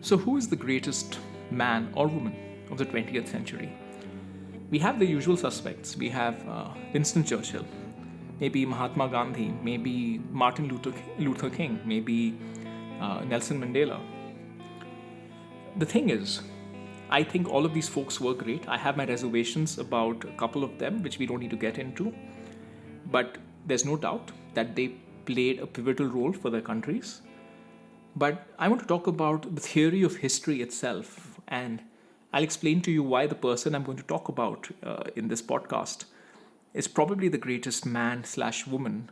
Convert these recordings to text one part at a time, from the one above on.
So, who is the greatest man or woman of the 20th century? We have the usual suspects. We have Winston Churchill, maybe Mahatma Gandhi, maybe Martin Luther King, maybe Nelson Mandela. The thing is, I think all of these folks were great. I have my reservations about a couple of them, which we don't need to get into. But there's no doubt that they played a pivotal role for their countries. But I want to talk about the theory of history itself, and I'll explain to you why the person I'm going to talk about in this podcast is probably the greatest man/woman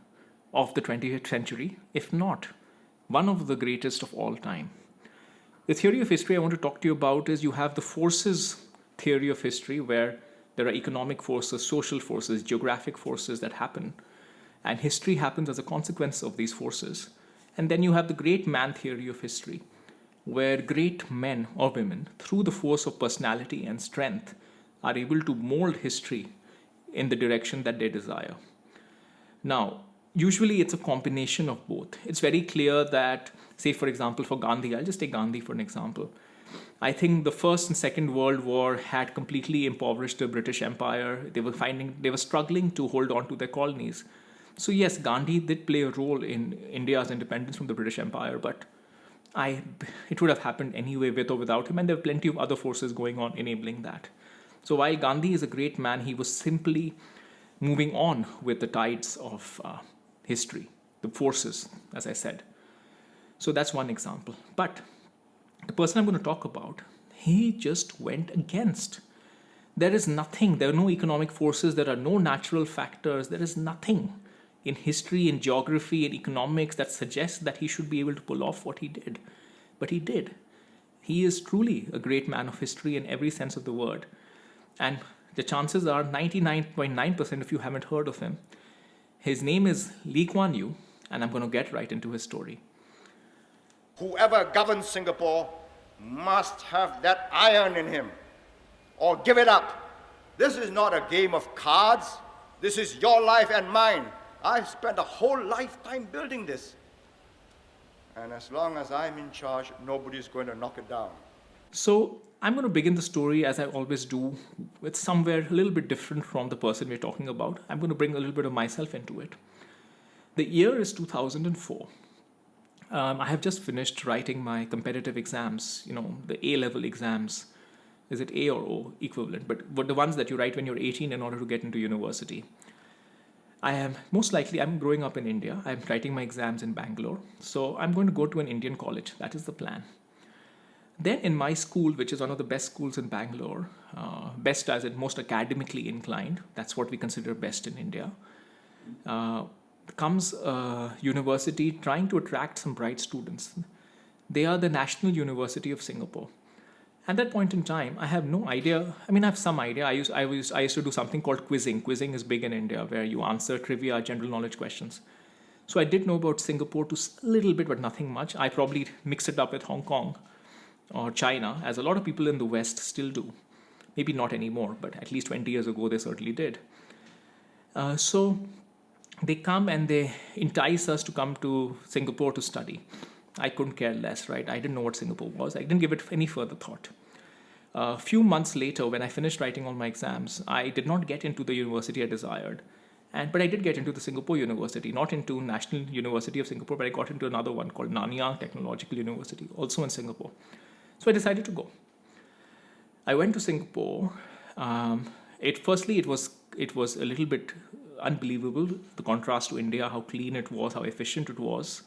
of the 20th century, if not one of the greatest of all time. The theory of history I want to talk to you about is you have the forces theory of history, where there are economic forces, social forces, geographic forces that happen, and history happens as a consequence of these forces. And then you have the great man theory of history, where great men or women, through the force of personality and strength, are able to mold history in the direction that they desire. Now, usually it's a combination of both. It's very clear that, say, for example, for Gandhi, I'll just take Gandhi for an example. I think the First and Second World War had completely impoverished the British Empire. They were struggling to hold on to their colonies. So yes, Gandhi did play a role in India's independence from the British Empire, but it would have happened anyway with or without him, and there were plenty of other forces going on enabling that. So while Gandhi is a great man, he was simply moving on with the tides of history, the forces, as I said. So that's one example. But the person I'm going to talk about, he just went against. There are no economic forces, there are no natural factors, there is nothing in history, in geography, in economics that suggests that he should be able to pull off what he did. But he did. He is truly a great man of history in every sense of the word. And the chances are 99.9% if you haven't heard of him. His name is Kuan Yew, and I'm going to get right into his story. Whoever governs Singapore must have that iron in him, or give it up. This is not a game of cards. This is your life and mine. I've spent a whole lifetime building this. And as long as I'm in charge, nobody's going to knock it down. So I'm going to begin the story, as I always do, with somewhere a little bit different from the person we're talking about. I'm going to bring a little bit of myself into it. The year is 2004. I have just finished writing my competitive exams, the A-level exams. Is it A or O equivalent? But the ones that you write when you're 18 in order to get into university. I'm growing up in India. I'm writing my exams in Bangalore. So I'm going to go to an Indian college. That is the plan. Then in my school, which is one of the best schools in Bangalore, best as in most academically inclined, that's what we consider best in India, comes a university trying to attract some bright students. They are the National University of Singapore. At that point in time, I have no idea. I have some idea. I used to do something called quizzing. Quizzing is big in India, where you answer trivia, general knowledge questions. So I did know about Singapore to a little bit, but nothing much. I probably mixed it up with Hong Kong or China, as a lot of people in the West still do. Maybe not anymore, but at least 20 years ago, they certainly did. So they come and they entice us to come to Singapore to study. I couldn't care less, right? I didn't know what Singapore was. I didn't give it any further thought. A few months later, when I finished writing all my exams, I did not get into the university I desired. But I did get into the Singapore University, not into National University of Singapore, but I got into another one called Nanyang Technological University, also in Singapore. So I decided to go. I went to Singapore. It was a little bit unbelievable, the contrast to India, how clean it was, how efficient it was.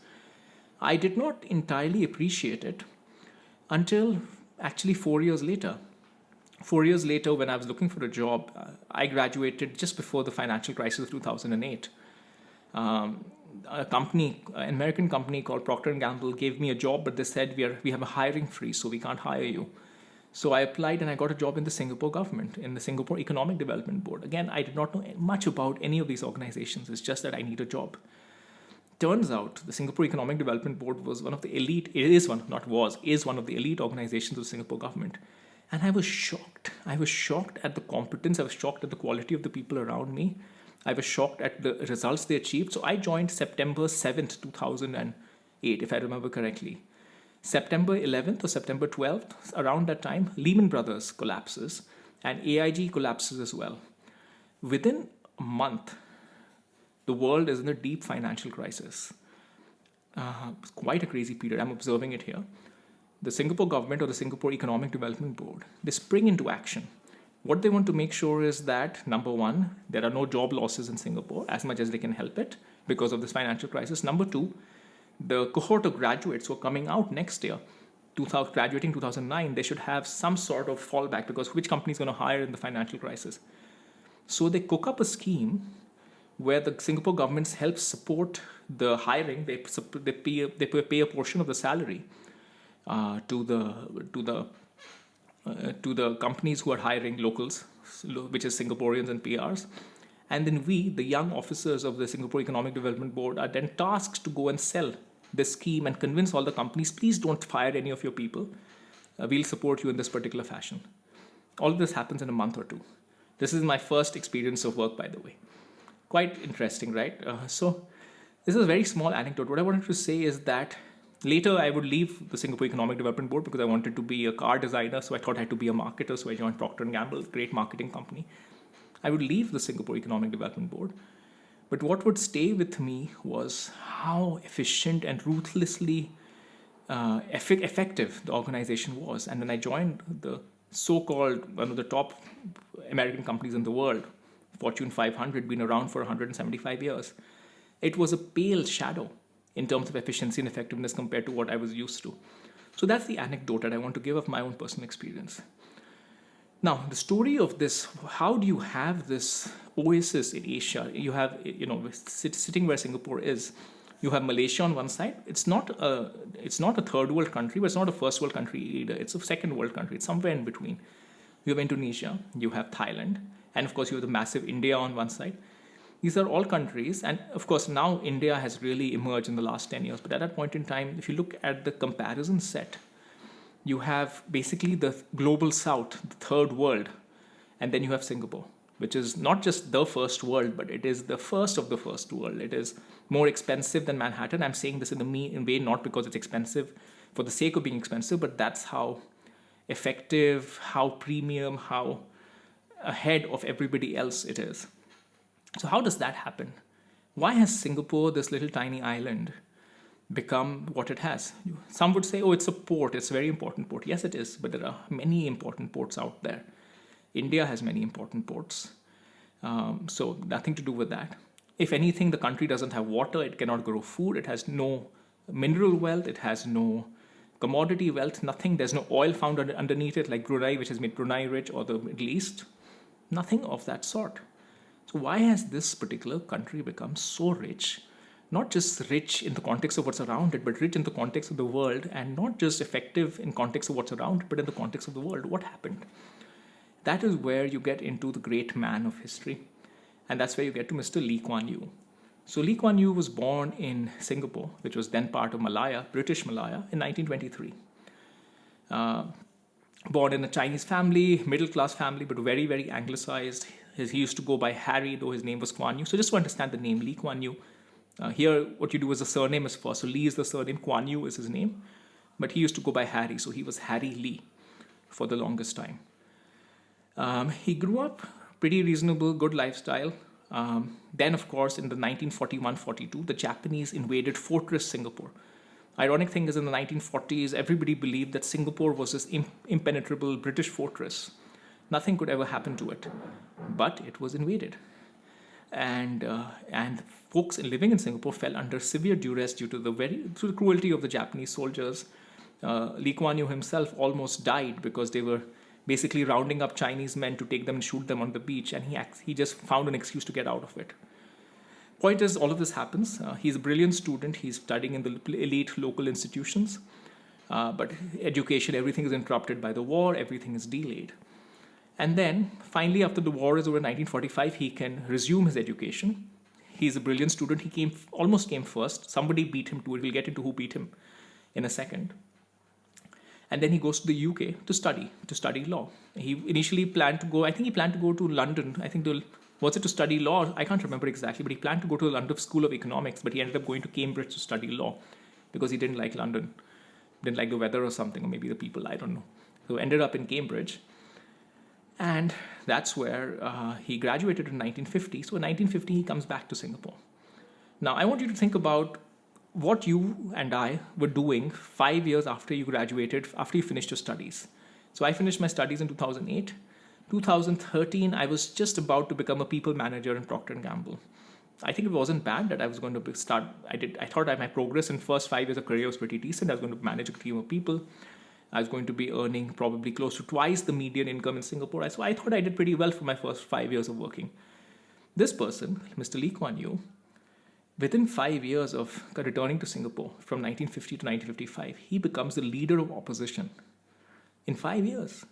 I did not entirely appreciate it until actually 4 years later. 4 years later, when I was looking for a job, I graduated just before the financial crisis of 2008. An American company called Procter & Gamble gave me a job, but they said, we have a hiring freeze, so we can't hire you. So I applied and I got a job in the Singapore government, in the Singapore Economic Development Board. Again, I did not know much about any of these organizations. It's just that I need a job. Turns out the Singapore Economic Development Board was one of the elite, is one of the elite organizations of the Singapore government. And I was shocked. I was shocked at the competence. I was shocked at the quality of the people around me. I was shocked at the results they achieved. So I joined September 7th, 2008, if I remember correctly. September 11th or September 12th, around that time, Lehman Brothers collapses and AIG collapses as well. Within a month, the world is in a deep financial crisis. It's quite a crazy period. I'm observing it here. The Singapore government or the Singapore Economic Development Board, they spring into action. What they want to make sure is that, number one, there are no job losses in Singapore as much as they can help it because of this financial crisis. Number two, the cohort of graduates who are coming out next year, graduating 2009, they should have some sort of fallback because which company is going to hire in the financial crisis? So they cook up a scheme where the Singapore government helps support the hiring. They pay a portion of the salary to the companies who are hiring locals, which is Singaporeans and PRs. And then we, the young officers of the Singapore Economic Development Board, are then tasked to go and sell this scheme and convince all the companies, please don't fire any of your people. We'll support you in this particular fashion. All of this happens in a month or two. This is my first experience of work, by the way. Quite interesting, right? So this is a very small anecdote. What I wanted to say is that later I would leave the Singapore Economic Development Board because I wanted to be a car designer. So I thought I had to be a marketer. So I joined Procter & Gamble, great marketing company. I would leave the Singapore Economic Development Board. But what would stay with me was how efficient and ruthlessly effective the organization was. And when I joined the so-called one of the top American companies in the world, Fortune 500, been around for 175 years, it was a pale shadow in terms of efficiency and effectiveness compared to what I was used to. So that's the anecdote that I want to give of my own personal experience. Now, the story of this, how do you have this oasis in Asia? You have, sitting where Singapore is, you have Malaysia on one side. It's not a third world country, but it's not a first world country either. It's a second world country. It's somewhere in between. You have Indonesia, you have Thailand, and of course you have the massive India on one side. These are all countries, and of course now India has really emerged in the last 10 years. But at that point in time, if you look at the comparison set, you have basically the global south, the third world, and then you have Singapore, which is not just the first world, but it is the first of the first world. It is more expensive than Manhattan. I'm saying this in a way not because it's expensive for the sake of being expensive, but that's how effective, how premium, how ahead of everybody else it is. So how does that happen? Why has Singapore, this little tiny island, become what it has? Some would say, oh, it's a port, it's a very important port. Yes, it is, but there are many important ports out there. India has many important ports. So nothing to do with that. If anything, the country doesn't have water, it cannot grow food, it has no mineral wealth, it has no commodity wealth, nothing. There's no oil found underneath it like Brunei, which has made Brunei rich, or the Middle East. Nothing of that sort. So why has this particular country become so rich? Not just rich in the context of what's around it, but rich in the context of the world, and not just effective in context of what's around it, but in the context of the world. What happened? That is where you get into the great man of history. And that's where you get to Mr. Lee Kuan Yew. So Lee Kuan Yew was born in Singapore, which was then part of Malaya, British Malaya, in 1923. Born in a Chinese family, middle-class family, but very, very anglicized. He used to go by Harry, though his name was Kuan Yew. So just to understand the name, Lee Kuan Yew. Here, what you do is the surname is first. So Lee is the surname, Kuan Yew is his name. But he used to go by Harry, so he was Harry Lee for the longest time. He grew up pretty reasonable, good lifestyle. Then, of course, in the 1941-42, the Japanese invaded Fortress Singapore. Ironic thing is, in the 1940s, everybody believed that Singapore was this impenetrable British fortress. Nothing could ever happen to it. But it was invaded. And folks living in Singapore fell under severe duress due to the cruelty of the Japanese soldiers. Lee Kuan Yew himself almost died because they were basically rounding up Chinese men to take them and shoot them on the beach, and he just found an excuse to get out of it. Point is, all of this happens. He's a brilliant student. He's studying in the elite local institutions, but education, everything is interrupted by the war. Everything is delayed. And then, finally, after the war is over in 1945, he can resume his education. He's a brilliant student. He almost came first. Somebody beat him to it. We'll get into who beat him in a second. And then he goes to the UK to study law. He initially planned to go to London. Was it to study law? I can't remember exactly, but he planned to go to the London School of Economics, but he ended up going to Cambridge to study law because he didn't like London. didn't like the weather or something, or maybe the people, I don't know. So ended up in Cambridge. And that's where he graduated in 1950. So in 1950, he comes back to Singapore. Now, I want you to think about what you and I were doing 5 years after you graduated, after you finished your studies. So I finished my studies in 2008. 2013, I was just about to become a people manager in Procter & Gamble. I think it wasn't bad that I was going to start. I thought that my progress in first 5 years of career was pretty decent. I was going to manage a team of people. I was going to be earning probably close to twice the median income in Singapore. So I thought I did pretty well for my first 5 years of working. This person, Mr. Lee Kuan Yew, within 5 years of returning to Singapore from 1950 to 1955, he becomes the leader of opposition in 5 years.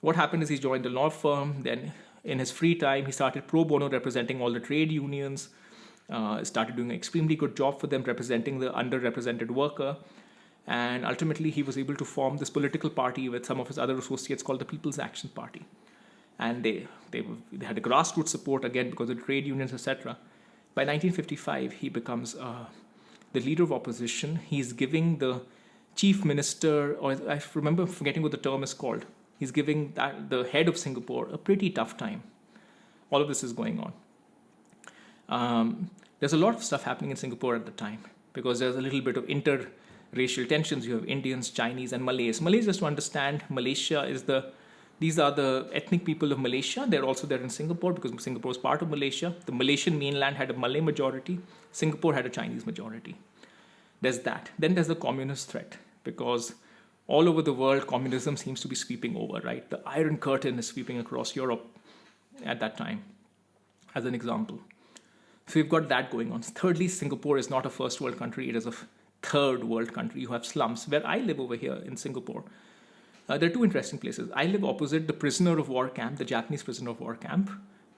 What happened is he joined a law firm. Then in his free time, he started pro bono representing all the trade unions, started doing an extremely good job for them, representing the underrepresented worker. And ultimately, he was able to form this political party with some of his other associates called the People's Action Party. And they had a grassroots support, again, because of trade unions, etc. By 1955, he becomes the leader of opposition. He's giving the chief minister, or I remember forgetting what the term is called. He's giving the head of Singapore a pretty tough time. All of this is going on. There's a lot of stuff happening in Singapore at the time because there's a little bit of interracial tensions. You have Indians, Chinese, and Malays. Malays, just to understand, these are the ethnic people of Malaysia. They're also there in Singapore because Singapore is part of Malaysia. The Malaysian mainland had a Malay majority. Singapore had a Chinese majority. There's that. Then there's the communist threat because all over the world, communism seems to be sweeping over, right? The Iron Curtain is sweeping across Europe at that time, as an example. So you've got that going on. Thirdly, Singapore is not a first world country. It is a third world country. You have slums. Where I live over here in Singapore, there are two interesting places. I live opposite the prisoner of war camp, the Japanese prisoner of war camp.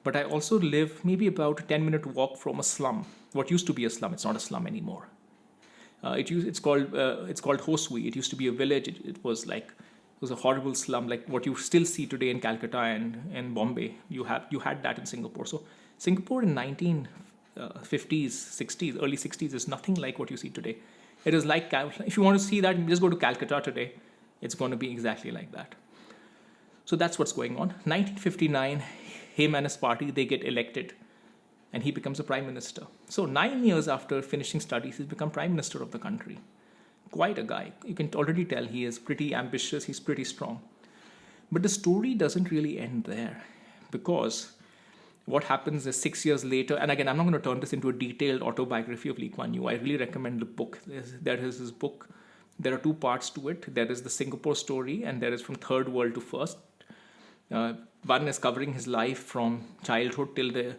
But I also live maybe about a 10-minute walk from a slum. What used to be a slum, it's not a slum anymore. It's called Ho Sui. It used to be a village. It was a horrible slum, like what you still see today in Calcutta and Bombay. You had that in Singapore. So Singapore in 1950s, 60s, early 60s is nothing like what you see today. It is like, if you want to see that, just go to Calcutta today. It's going to be exactly like that. So that's what's going on. 1959, him and his party, they get elected. And he becomes a prime minister. So 9 years after finishing studies, he's become prime minister of the country. Quite a guy. You can already tell he is pretty ambitious. He's pretty strong. But the story doesn't really end there. Because what happens is 6 years later, and again, I'm not going to turn this into a detailed autobiography of Lee Kuan Yew. I really recommend the book. There is his book. There are two parts to it. There is the Singapore story, and there is from third world to first. One is covering his life from childhood till the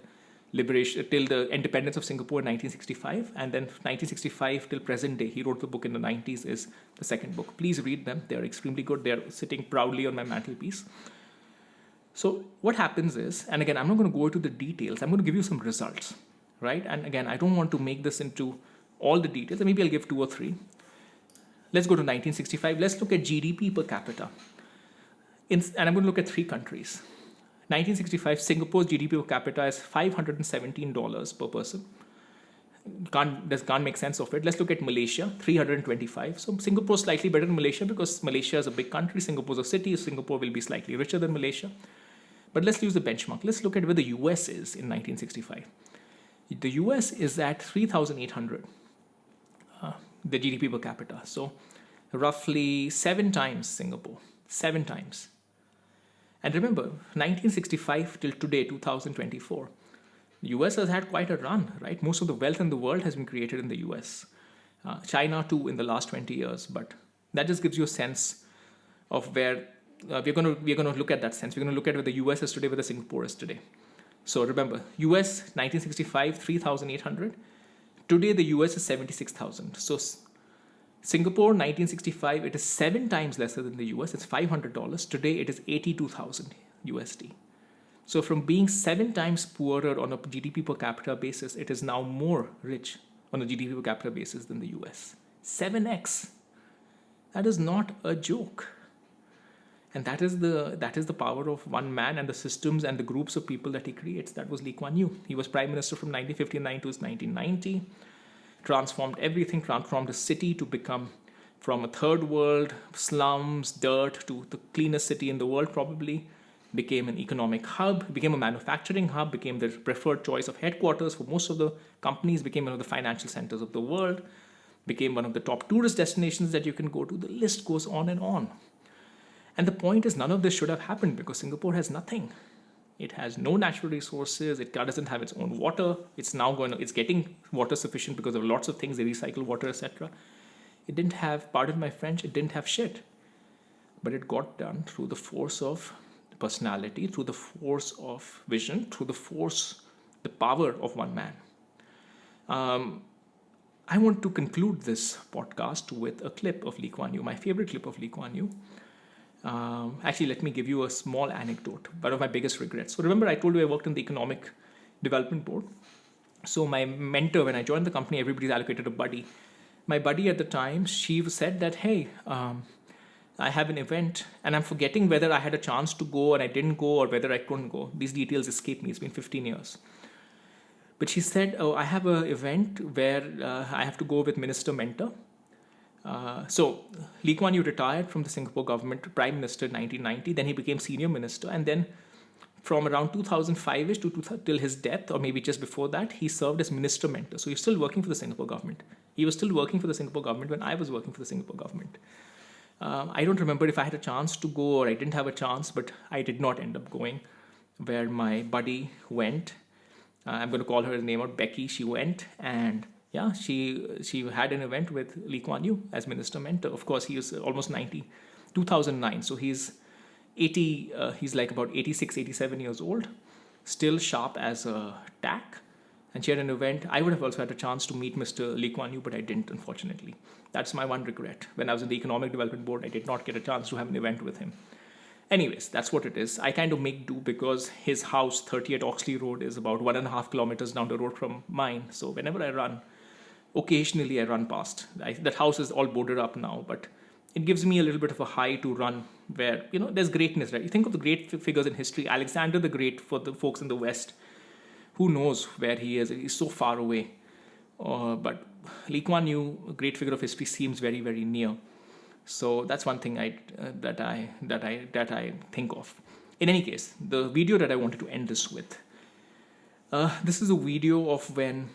independence of Singapore in 1965, and then 1965 till present day. He wrote the book in the 90s is the second book. Please read them. They're extremely good. They're sitting proudly on my mantelpiece. So what happens is, and again, I'm not going to go into the details. I'm going to give you some results, right? And again, I don't want to make this into all the details. Maybe I'll give 2 or 3. Let's go to 1965. Let's look at GDP per capita. And I'm going to look at 3 countries. 1965, Singapore's GDP per capita is $517 per person. Can't make sense of it. Let's look at Malaysia, 325. So Singapore is slightly better than Malaysia because Malaysia is a big country. Singapore is a city. Singapore will be slightly richer than Malaysia. But let's use the benchmark. Let's look at where the US is in 1965. The US is at 3,800, the GDP per capita. So roughly 7 times Singapore. 7 times. And remember, 1965 till today, 2024, the US has had quite a run, right? Most of the wealth in the world has been created in the US. China too in the last 20 years, but that just gives you a sense of where we're going to look at that sense. We're going to look at where the US is today, where the Singapore is today. So remember, US 1965, 3,800. Today the US is 76,000. So Singapore 1965, it is 7 times lesser than the US. It's $500. Today it is 82,000 USD. So from being 7 times poorer on a GDP per capita basis, it is now more rich on a GDP per capita basis than the US. 7x. That is not a joke. And that is the power of one man and the systems and the groups of people that he creates. That was Lee Kuan Yew. He was prime minister from 1959 to 1990. Transformed everything, transformed the city to become from a third world, slums, dirt, to the cleanest city in the world probably, became an economic hub, became a manufacturing hub, became the preferred choice of headquarters for most of the companies, became one of the financial centers of the world, became one of the top tourist destinations that you can go to. The list goes on and on. And the point is, none of this should have happened because Singapore has nothing. It has no natural resources. It doesn't have its own water. It's getting water sufficient because of lots of things. They recycle water, etc. It didn't have, pardon my French, it didn't have shit. But it got done through the force of personality, through the force of vision, through the power of one man. I want to conclude this podcast with a clip of Lee Kuan Yew, my favorite clip of Lee Kuan Yew. Actually, let me give you a small anecdote, one of my biggest regrets. So remember, I told you I worked in the Economic Development Board. So my mentor, when I joined the company, everybody's allocated a buddy. My buddy at the time, she said that, hey, I have an event and I'm forgetting whether I had a chance to go and I didn't go or whether I couldn't go. These details escape me. It's been 15 years. But she said, oh, I have an event where I have to go with Minister Mentor. So Lee Kuan Yew retired from the Singapore government, Prime Minister in 1990. Then he became Senior Minister. And then from around 2005-ish till his death, or maybe just before that, he served as Minister Mentor. So he's still working for the Singapore government. He was still working for the Singapore government when I was working for the Singapore government. I don't remember if I had a chance to go or I didn't have a chance, but I did not end up going where my buddy went. I'm going to call her name out, Becky. She went and yeah, she had an event with Lee Kuan Yew as Minister Mentor. Of course, he was almost 90, 2009. So he's 80, he's like about 86, 87 years old, still sharp as a tack. And she had an event. I would have also had a chance to meet Mr. Lee Kuan Yew, but I didn't, unfortunately. That's my one regret. When I was in the Economic Development Board, I did not get a chance to have an event with him. Anyways, that's what it is. I kind of make do because his house, 30 at Oxley Road, is about 1.5 kilometers down the road from mine. So whenever I run, occasionally I run past. That house is all boarded up now, but it gives me a little bit of a high to run where, there's greatness, right? You think of the great figures in history. Alexander the Great, for the folks in the West, who knows where he is? He's so far away. But Lee Kuan Yew, a great figure of history, seems very, very near. So that's one thing that I think of. In any case, the video that I wanted to end this with. This is a video of when,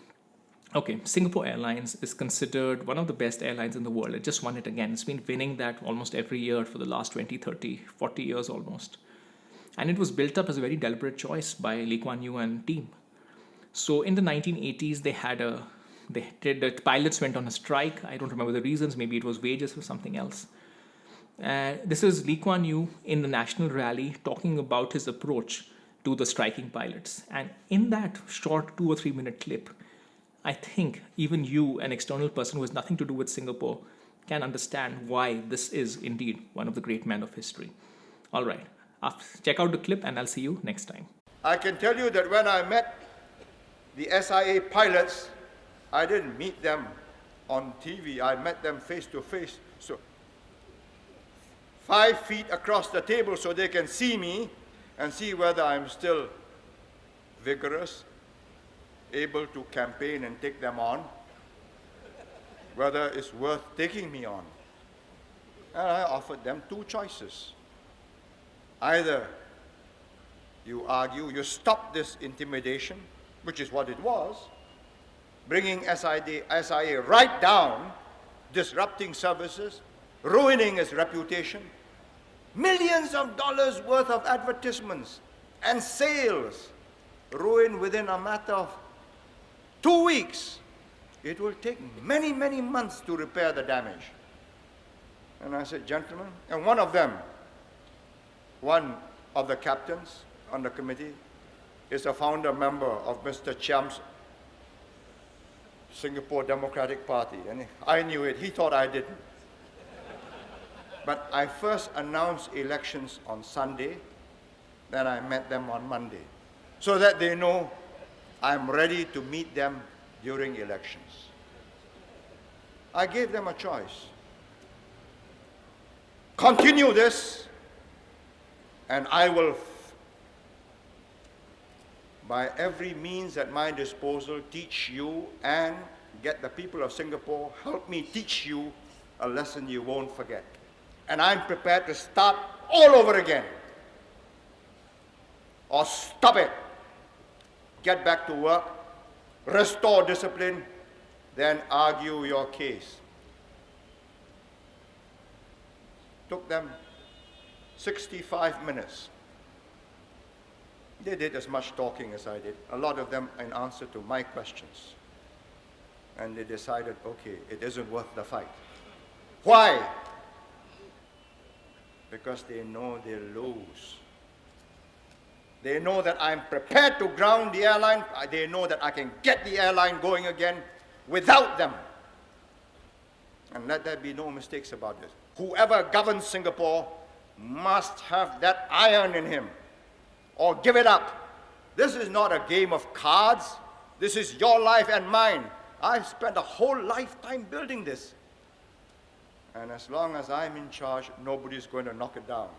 Singapore Airlines is considered one of the best airlines in the world. It just won it again. It's been winning that almost every year for the last 20, 30, 40 years almost. And it was built up as a very deliberate choice by Lee Kuan Yew and team. So in the 1980s, the pilots went on a strike. I don't remember the reasons. Maybe it was wages or something else. This is Lee Kuan Yew in the national rally talking about his approach to the striking pilots. And in that short 2 or 3 minute clip, I think even you, an external person who has nothing to do with Singapore, can understand why this is indeed one of the great men of history. All right. Check out the clip and I'll see you next time. I can tell you that when I met the SIA pilots, I didn't meet them on TV. I met them face to face. So 5 feet across the table so they can see me and see whether I'm still vigorous, able to campaign and take them on, whether it's worth taking me on. And I offered them 2 choices. Either you argue, you stop this intimidation, which is what it was, bringing SIA right down, disrupting services, ruining its reputation, millions of dollars worth of advertisements and sales ruined within a matter of 2 weeks. It will take many, many months to repair the damage. And I said, gentlemen, and one of the captains on the committee is a founder member of Mr. Chiam's Singapore Democratic Party. And I knew it. He thought I didn't. But I first announced elections on Sunday, then I met them on Monday, so that they know I'm ready to meet them during elections. I gave them a choice. Continue this, and I will, by every means at my disposal, teach you and get the people of Singapore, help me teach you a lesson you won't forget. And I'm prepared to start all over again. Or stop it. Get back to work, restore discipline, then argue your case. Took them 65 minutes. They did as much talking as I did, a lot of them in answer to my questions. And they decided, okay, it isn't worth the fight. Why? Because they know they lose. They know that I'm prepared to ground the airline. They know that I can get the airline going again without them. And let there be no mistakes about this. Whoever governs Singapore must have that iron in him, or give it up. This is not a game of cards. This is your life and mine. I've spent a whole lifetime building this. And as long as I'm in charge, nobody's going to knock it down.